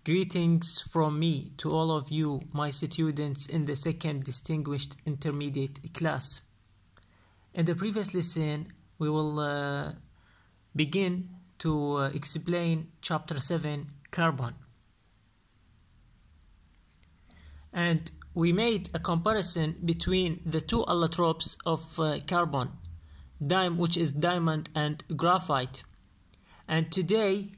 Greetings from me to all of you, my students in the second distinguished intermediate class. In the previous lesson, we will begin to explain chapter 7, carbon. And we made a comparison between the two allotropes of carbon, which is diamond and graphite. And today,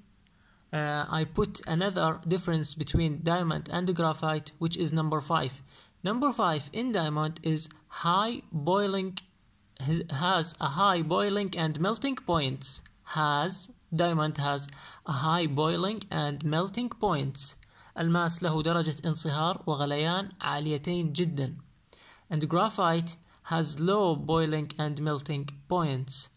I put another difference between diamond and graphite, which is number 5. Number 5 in diamond is has a high boiling and melting points. Diamond has a high boiling and melting points. الماس له درجة انصهار وغليان عاليتين جدا. And graphite has low boiling and melting points.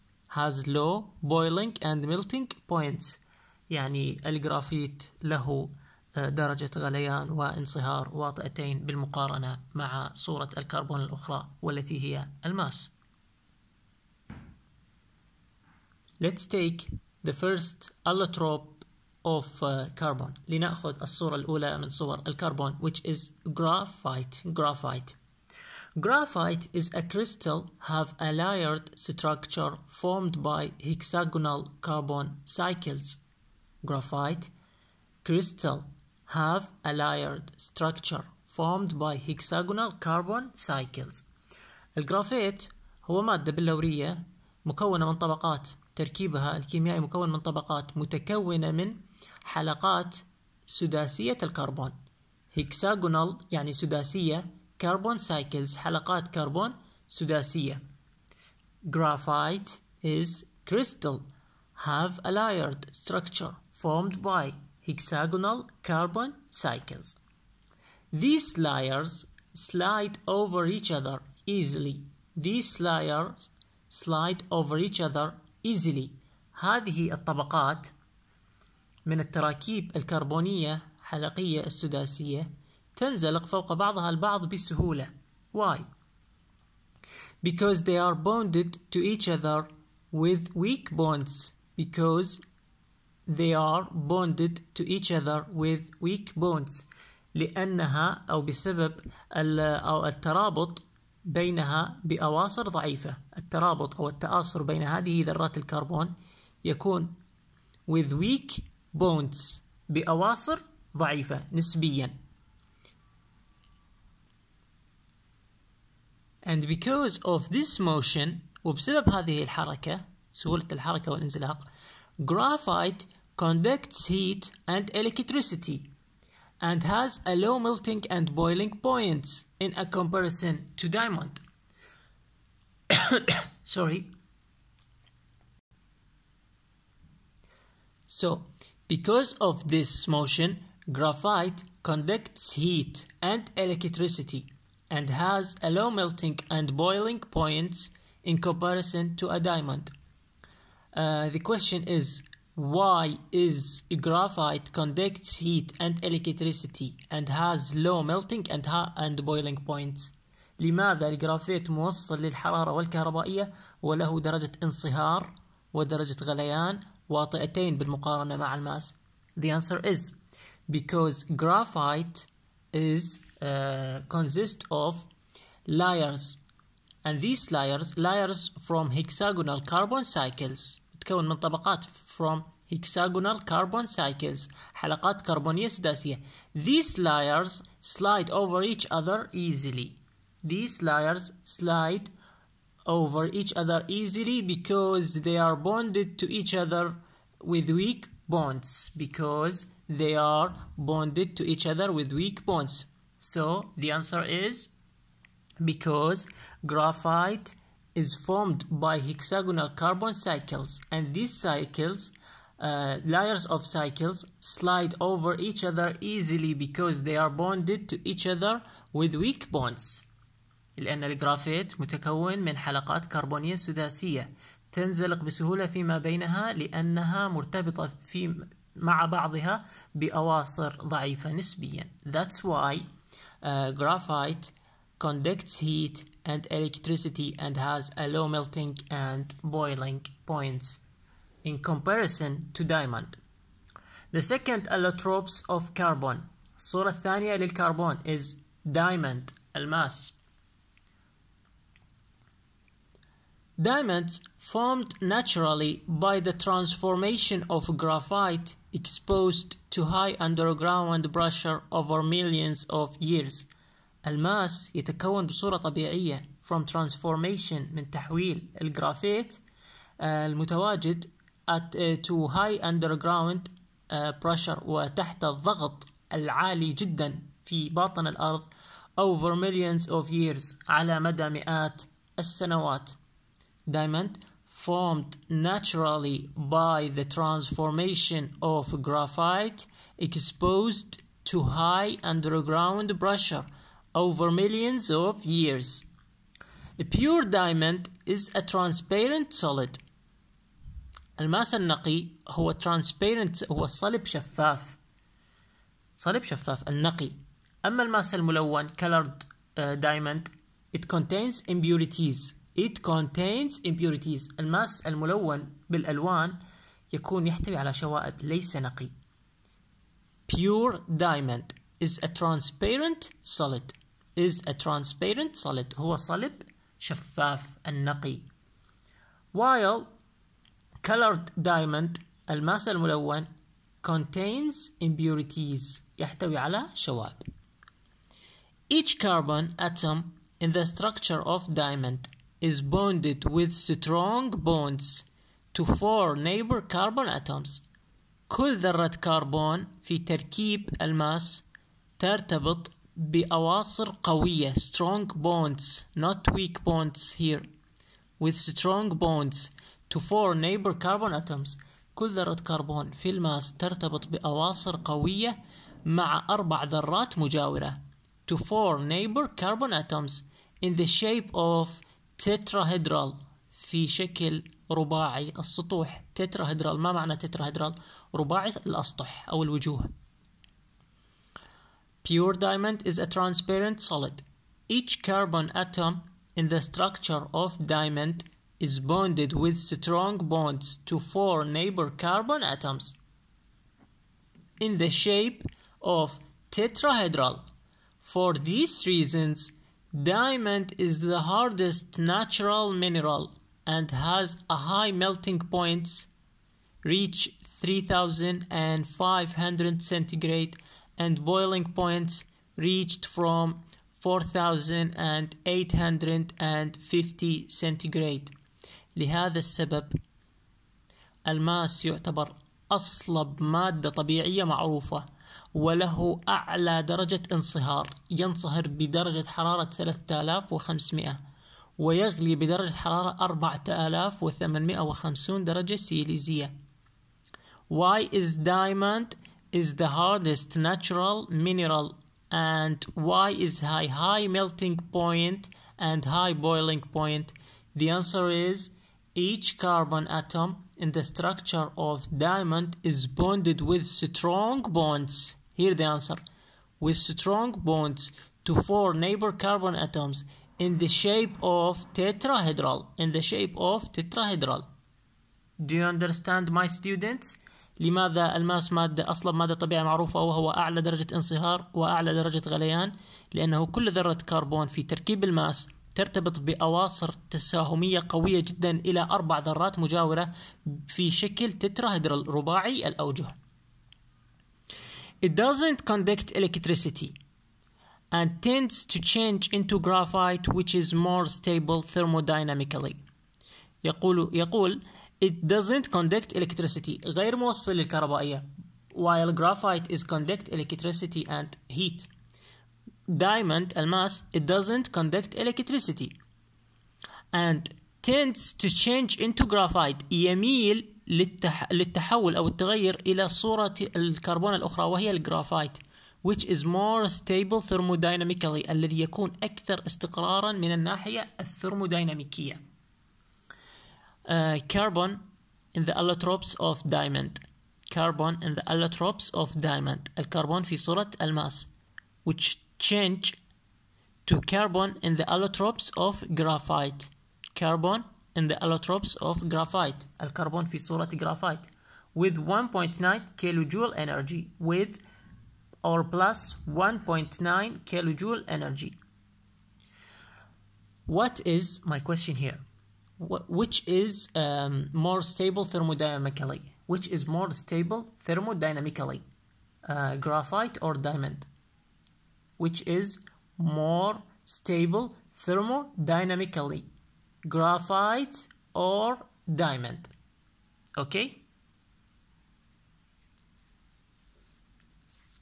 يعني الجرافيت له درجة غليان وانصهار واطئتين بالمقارنة مع صورة الكربون الأخرى والتي هي الماس. Let's take the first allotrope of carbon. لنأخذ الصورة الأولى من صور الكربون, which is graphite. Graphite is a crystal have a layered structure formed by hexagonal carbon cycles. Graphite crystal have a layered structure formed by hexagonal carbon cycles. الجرافيت هو مادة بلورية مكونة من طبقات، تركيبها الكيميائي مكون من طبقات متكونة من حلقات سداسية الكربون. hexagonal يعني سداسية، carbon cycles حلقات كربون سداسية. Graphite is crystal have a layered structure formed by hexagonal carbon cycles. These layers slide over each other easily. هذه الطبقات من التراكيب الكربونية حلقية السداسية تنزلق فوق بعضها البعض بسهولة. Why? Because they are bonded to each other with weak bonds. لأنها أو بسبب أو الترابط بينها بأواصر ضعيفة. الترابط أو التآصر بين هذه ذرات الكربون يكون with weak bonds بأواصر ضعيفة نسبيا. And because of this motion وبسبب هذه الحركة سهولة الحركة والانزلاق, graphite conducts heat and electricity and has a low melting and boiling points in a comparison to diamond. So, because of this motion, graphite conducts heat and electricity and has a low melting and boiling points in comparison to a diamond. The question is, why is graphite conducts heat and electricity and has low melting and boiling points? لماذا الجرافيت موصل للحرارة والكهربائية وله درجة انصهار ودرجة غليان واطئتين بالمقارنة مع الماس? The answer is because graphite is consists of layers, and these layers from hexagonal carbon cycles تكون من طبقات from hexagonal carbon cycles حلقات كربونية سداسية. These layers slide over each other easily. Because they are bonded to each other with weak bonds. So the answer is because graphite is formed by hexagonal carbon cycles, and these cycles, layers of cycles, slide over each other easily because they are bonded to each other with weak bonds. لأن الجرافيت متكون من حلقات كربونية سداسية تنزلق بسهولة فيما بينها لأنها مرتبطة مع بعضها بأواصر ضعيفة نسبيا. That's why graphite conducts heat and electricity and has a low melting and boiling points in comparison to diamond. The second allotropes of carbon. الصورة الثانية للكربون is diamond الماس. Diamonds formed naturally by the transformation of graphite exposed to high underground pressure over millions of years. الماس يتكون بصورة طبيعية from transformation من تحويل الجرافيت المتواجد to high underground pressure وتحت الضغط العالي جدا في باطن الأرض over millions of years على مدى مئات السنوات. Diamond formed naturally by the transformation of graphite exposed to high underground pressure over millions of years. A pure diamond is a transparent solid. الماس النقي هو transparent هو صلب شفاف. صلب شفاف النقي. أما الماس الملون colored diamond it contains impurities. It contains impurities. الماس الملون بالألوان يكون يحتوي على شوائب ليس نقي. Pure diamond is a transparent solid. Is a transparent solid. هو صلب شفاف النقي. While colored diamond الماس الملون contains impurities يحتوي على شوائب. Each carbon atom in the structure of diamond is bonded with strong bonds to four neighbor carbon atoms. كل ذرة كربون في تركيب الماس ترتبط بأواصر قوية strong bonds not weak bonds here with strong bonds to four neighbor carbon atoms. كل ذرة كربون في الماس ترتبط بأواصر قوية مع 4 ذرات مجاورة to four neighbor carbon atoms in the shape of tetrahedral في شكل رباعي السطوح. tetrahedral ما معنى tetrahedral؟ رباعي الأسطح أو الوجوه. Pure diamond is a transparent solid. Each carbon atom in the structure of diamond is bonded with strong bonds to four neighbor carbon atoms in the shape of tetrahedral. For these reasons, diamond is the hardest natural mineral and has a high melting points, reach 3,500 centigrade, and boiling points reached from 4,850 centigrade. لهذا السبب الماس يعتبر أصلب مادة طبيعية معروفة وله أعلى درجة انصهار. ينصهر بدرجة حرارة 3500 ويغلي بدرجة حرارة 4850 درجة سيليزية. Why is diamond is the hardest natural mineral and why is high melting point and high boiling point? The answer is each carbon atom in the structure of diamond is bonded with strong bonds. Here the answer. With strong bonds to four neighbor carbon atoms in the shape of tetrahedral. In the shape of tetrahedral. Do you understand, my students? لماذا الماس مادة أصلب مادة طبيعية معروفة وهو أعلى درجة انصهار وأعلى درجة غليان؟ لأنه كل ذرة كربون في تركيب الماس ترتبط بأواصر تساهمية قوية جدا إلى 4 ذرات مجاورة في شكل تتراهيدرال رباعي الأوجه. It doesn't conduct electricity and tends to change into graphite which is more stable thermodynamically. يقول it doesn't conduct electricity غير موصل للكهربائية while graphite is conduct electricity and heat. Diamond الماس it doesn't conduct electricity and tends to change into graphite يميل للتحول أو التغير إلى صورة الكربون الأخرى وهي الجرافايت which is more stable thermodynamically الذي يكون أكثر استقرارا من الناحية الثرموديناميكية. Carbon in the allotropes of diamond. Carbon in the allotropes of diamond. الكربون في صورة الماس which change to carbon in the allotropes of graphite. Carbon in the allotropes of graphite. الكربون في صورة graphite with 1.9 kilojoule energy, with or plus 1.9 kilojoule energy. What is my question here? Which is more stable thermodynamically? Which is more stable thermodynamically? Graphite or diamond? Which is more stable thermodynamically? Graphite or diamond? Okay.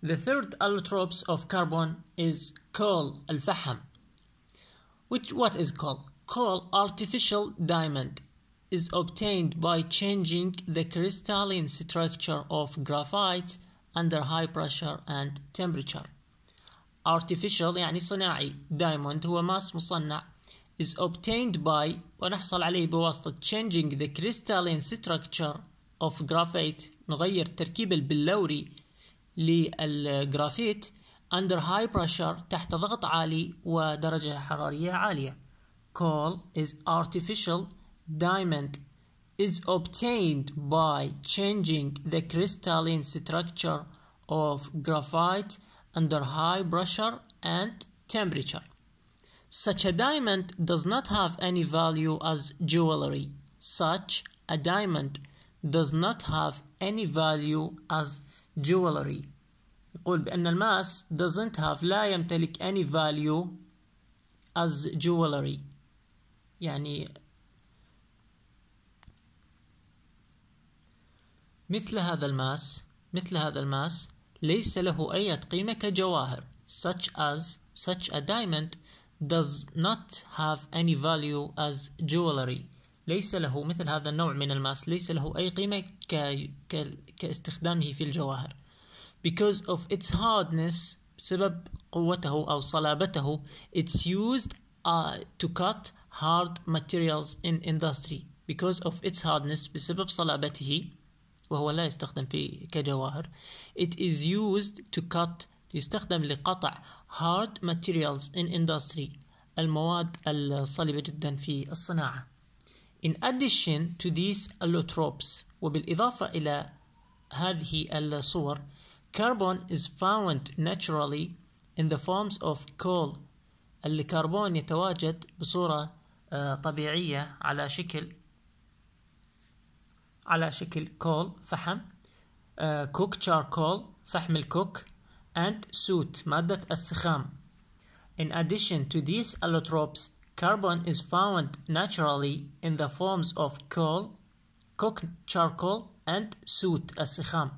The third allotropes of carbon is coal, الفحم. What is coal? Coal, artificial diamond, is obtained by changing the crystalline structure of graphite under high pressure and temperature. Artificial يعني صناعي. Diamond هو ماس مصنع. Is obtained by ونحصل عليه بواسطة changing the crystalline structure of graphite. نغير التركيب البلوري للجرافيت under high pressure تحت ضغط عالي ودرجة حرارية عالية. Coal is artificial diamond is obtained by changing the crystalline structure of graphite under high pressure and temperature. Such a diamond does not have any value as jewelry. Such a diamond does not have any value as jewelry. يقول بأن الماس doesn't have لا يمتلك any value as jewelry. يعني مثل هذا الماس ليس له أي قيمة كجواهر. Such a diamond does not have any value as jewelry. ليس له مثل هذا النوع من الماس ليس له أي قيمة كاستخدامه في الجواهر. Because of its hardness بسبب قوته أو صلابته it's used to cut hard materials in industry. Because of its hardness بسبب صلابته وهو لا يستخدم في كجواهر it is used to cut يستخدم لقطع hard materials in industry المواد الصلبة جدا في الصناعة. In addition to these allotropes وبالإضافة إلى هذه الصور carbon is found naturally in the forms of coal. الكربون يتواجد بصورة طبيعية على شكل coal فحم cook charcoal فحم الكوك and soot مادة السخام. In addition to these allotropes carbon is found naturally in the forms of coal, cook charcoal and soot السخام.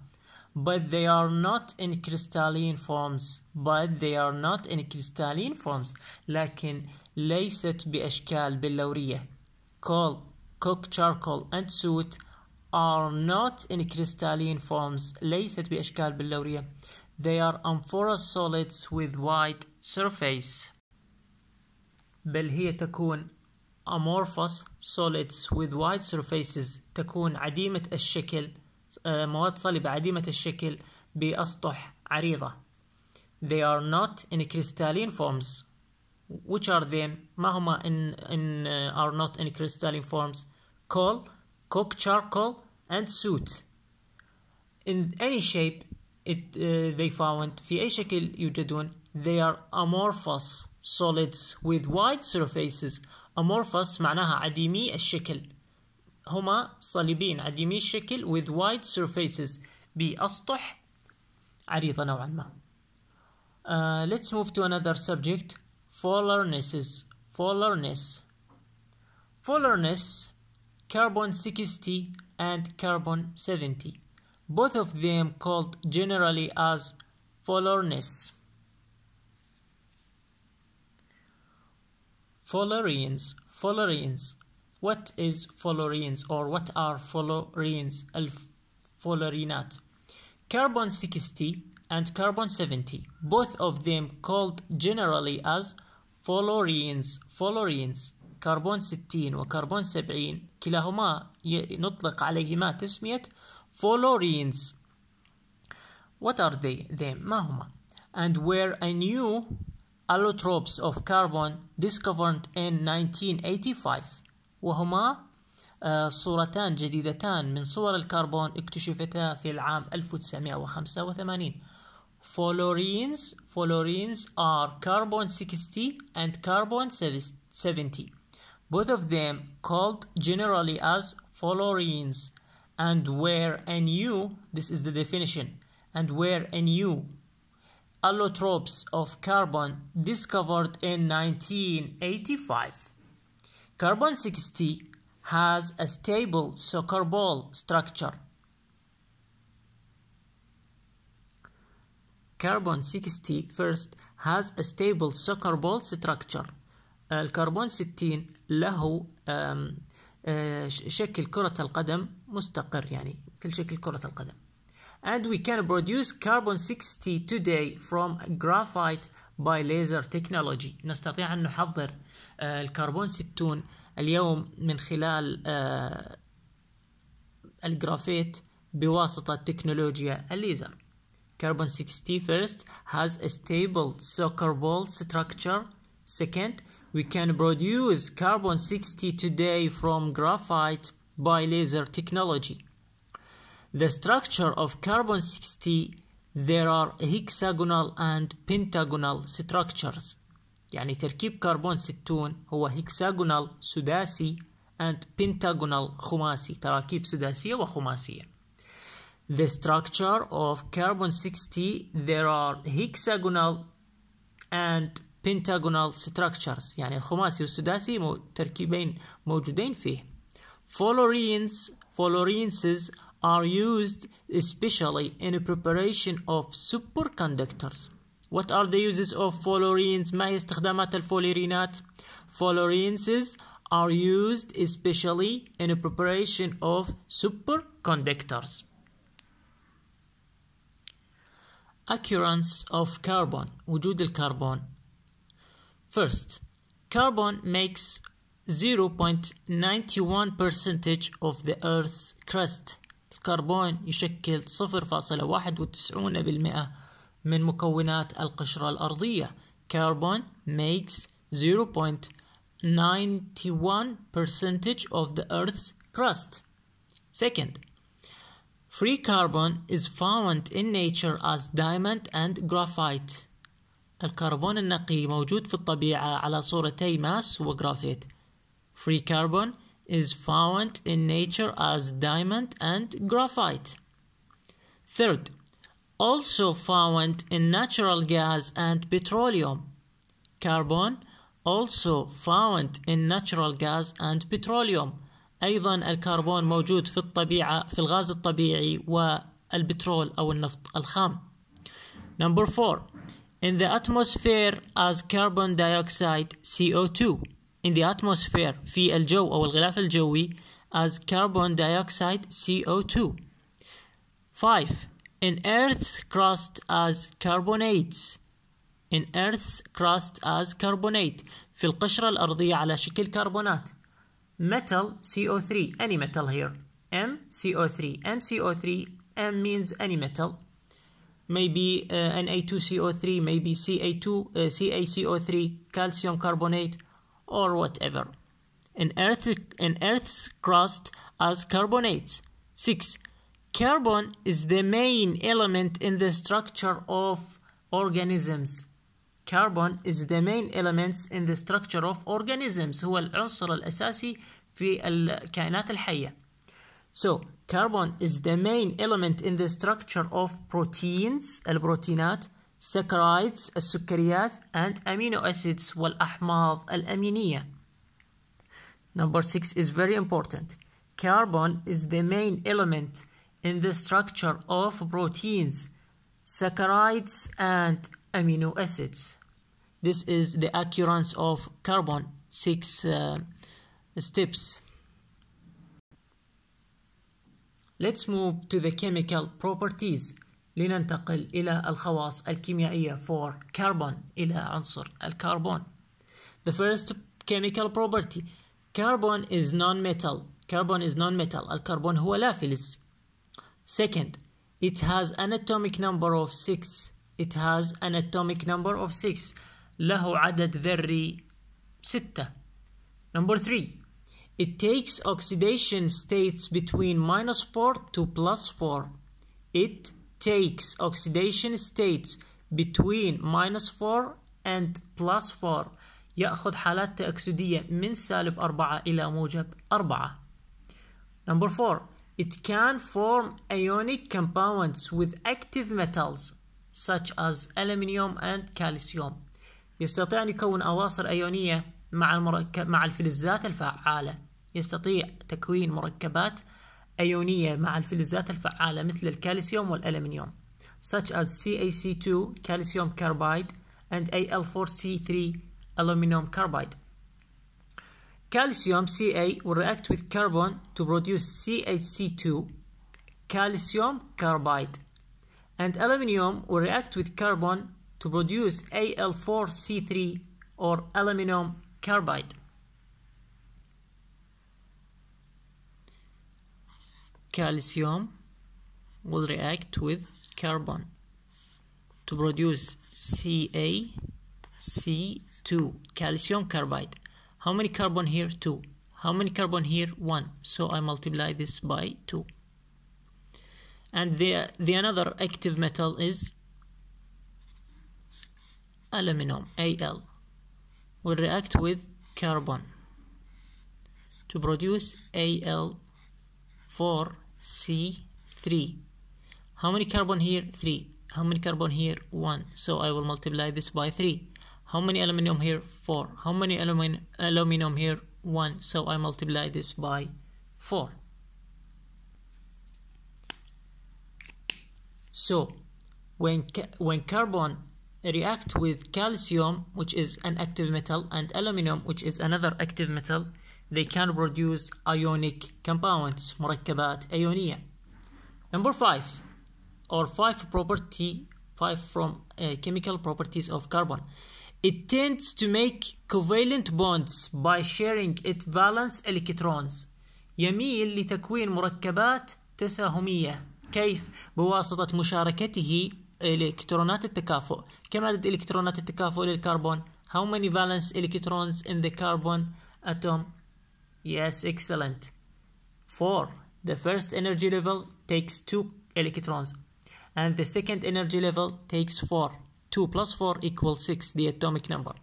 But they are not in crystalline forms. لكن ليست بأشكال بلورية. Coal, cook charcoal and soot are not in crystalline forms. ليست بأشكال بلورية. They are amorphous solids with wide surface. بل هي تكون amorphous solids with wide surfaces. تكون عديمة الشكل مواد صلبة عديمة الشكل بأسطح عريضة. They are not in crystalline forms. Which are them? ما هما are not in crystalline forms? Coal, cook charcoal and soot. In any shape they found في أي شكل يوجدون they are amorphous solids with wide surfaces. Amorphous معناها عديمي الشكل. هما صلبين عديمي الشكل with wide surfaces بأسطح عريضة نوعا ما. Let's move to another subject. Furnaces. Carbon 60 and carbon 70. Both of them called generally as fullerenes. Fullerenes. What is fullerenes or what are fullerenes? الفولرينات. Carbon 60 and carbon 70. Both of them called generally as fullerenes. كربون 60 وكربون 70 كلاهما نطلق عليهما تسمية fullerenes. What are they? ما هما? And were a new allotropes of carbon discovered in 1985. وهما صورتان جديدتان من صور الكربون اكتشفتا في العام 1985. Fluorines are carbon 60 and carbon 70. Both of them called generally as fluorines, and were new, this is the definition, and were new allotropes of carbon discovered in 1985. Carbon 60 has a stable soccer ball structure. Carbon 60 first has a stable soccer ball structure. الكربون 60 له شكل كرة القدم مستقر، يعني مثل شكل كرة القدم. And we can produce carbon 60 today from graphite by laser technology. نستطيع أن نحضر الكربون 60 اليوم من خلال الجرافيت بواسطة تكنولوجيا الليزر. Carbon 60 first has a stable soccer ball structure. Second, we can produce carbon 60 today from graphite by laser technology. The structure of carbon 60, there are hexagonal and pentagonal structures. يعني تركيب كربون 60 هو hexagonal سداسي and pentagonal خماسي، تراكيب سداسية وخماسية. The structure of carbon 60, there are hexagonal and pentagonal structures. يعني الخماسي والسداسي تركيبين موجودين فيه. Fluorines are used especially in preparation of superconductors. What are the uses of fluorines? ما هي استخدامات الفلورينات؟ Fluorines are used especially in preparation of superconductors. Occurrence of carbon. وجود الكربون. First, carbon makes 0.91% of the Earth's crust. الكربون يشكل 0.91% من مكونات القشرة الأرضية. Carbon makes 0.91% of the Earth's crust. Second, free carbon is found in nature as diamond and graphite. الكربون النقي موجود في الطبيعة على صورتي ماس وجرافيت. Free carbon is found in nature as diamond and graphite. Third, also found in natural gas and petroleum. Carbon also found in natural gas and petroleum. أيضا الكربون موجود في الطبيعة في الغاز الطبيعي والبترول أو النفط الخام. Number 4. In the atmosphere as carbon dioxide CO2. In the atmosphere في الجو أو الغلاف الجوي as carbon dioxide CO2. 5. In Earth's crust as carbonates. In Earth's crust as carbonate. في القشرة الأرضية على شكل كربونات. Metal CO3. Any metal here. MCO3. MCO3. M means any metal. Maybe Na2CO3, maybe CaCO3, calcium carbonate, or whatever. In Earth's crust as carbonates. 6. Carbon is the main element in the structure of organisms. Carbon is the main elements in the structure of organisms. هو العنصر الأساسي في الكائنات الحية. So, carbon is the main element in the structure of proteins, البروتينات, saccharides, السكريات, and amino acids, والأحماض الأمينية. Number 6 is very important. Carbon is the main element in the structure of proteins, saccharides, and amino acids. This is the occurrence of carbon, 6 steps. Let's move to the chemical properties. لننتقل إلى الخواص الكيميائية for carbon، إلى عنصر الكربون. The first chemical property. Carbon is non-metal. Carbon is non-metal. الكربون هو لا فلز. Second, it has an atomic number of 6. It has an atomic number of 6. له عدد ذري 6. Number 3, It takes oxidation states between -4 to +4. It takes oxidation states between -4 and +4. يأخذ حالات تأكسدية من -4 إلى -4. Number 4. It can form ionic compounds with active metals such as aluminium and calcium. يستطيع أن يكون أواصر أيونية مع الفلزات الفعالة. يستطيع تكوين مركبات أيونية مع الفلزات الفعالة مثل الكالسيوم والألمنيوم such as CaC2 calcium carbide and Al4C3 aluminum carbide. Calcium Ca will react with carbon to produce CaC2 calcium carbide, and aluminium will react with carbon to produce Al4C3 or aluminum carbide. Calcium will react with carbon to produce CaC2 calcium carbide. How many carbon here? 2. How many carbon here? 1. So I multiply this by 2. And the another active metal is aluminum, Al, will react with carbon to produce Al4C3. How many carbon here? 3. How many carbon here? 1. So I will multiply this by 3. How many aluminum here? 4. How many aluminum here? 1. So I multiply this by 4. So when carbon react with calcium, which is an active metal, and aluminum, which is another active metal, they can produce ionic compounds, مركبات أيونية. Number 5, or 5 from chemical properties of carbon. It tends to make covalent bonds by sharing its valence electrons. يميل لتكوين مركبات تساهمية. كيف؟ بواسطة مشاركته إلكترونات التكافؤ. كم عدد إلكترونات التكافؤ للكربون؟ How many valence electrons in the carbon atom? Yes, excellent. 4. The first energy level takes 2 electrons, and the second energy level takes 4. 2 plus 4 equals 6, the atomic number.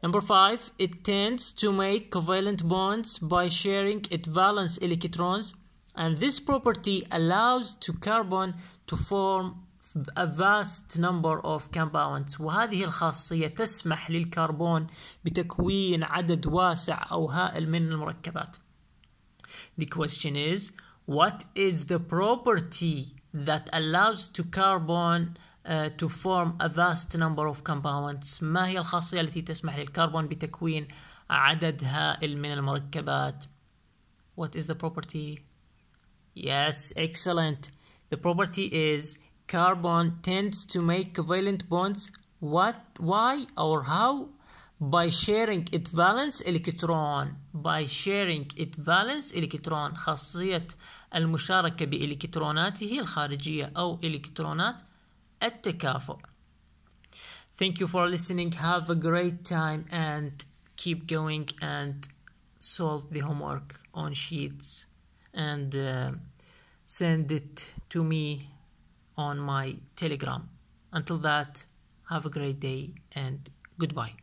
Number 5. It tends to make covalent bonds by sharing its valence electrons, and this property allows to carbon to form a vast number of compounds. وهذه الخاصية تسمح للكربون بتكوين عدد واسع أو هائل من المركبات. The question is, what is the property that allows to carbon to form a vast number of compounds? ما هي الخاصية التي تسمح للكربون بتكوين عدد هائل من المركبات? What is the property? Yes, excellent. The property is carbon tends to make covalent bonds. What? Why? Or how? By sharing its valence electron. By sharing its valence electron. خاصية المشاركة بإلكتروناته الخارجية أو إلكترونات التكافؤ. Thank you for listening. Have a great time and keep going and solve the homework on sheets and send it to me on my Telegram. Until that, have a great day and goodbye.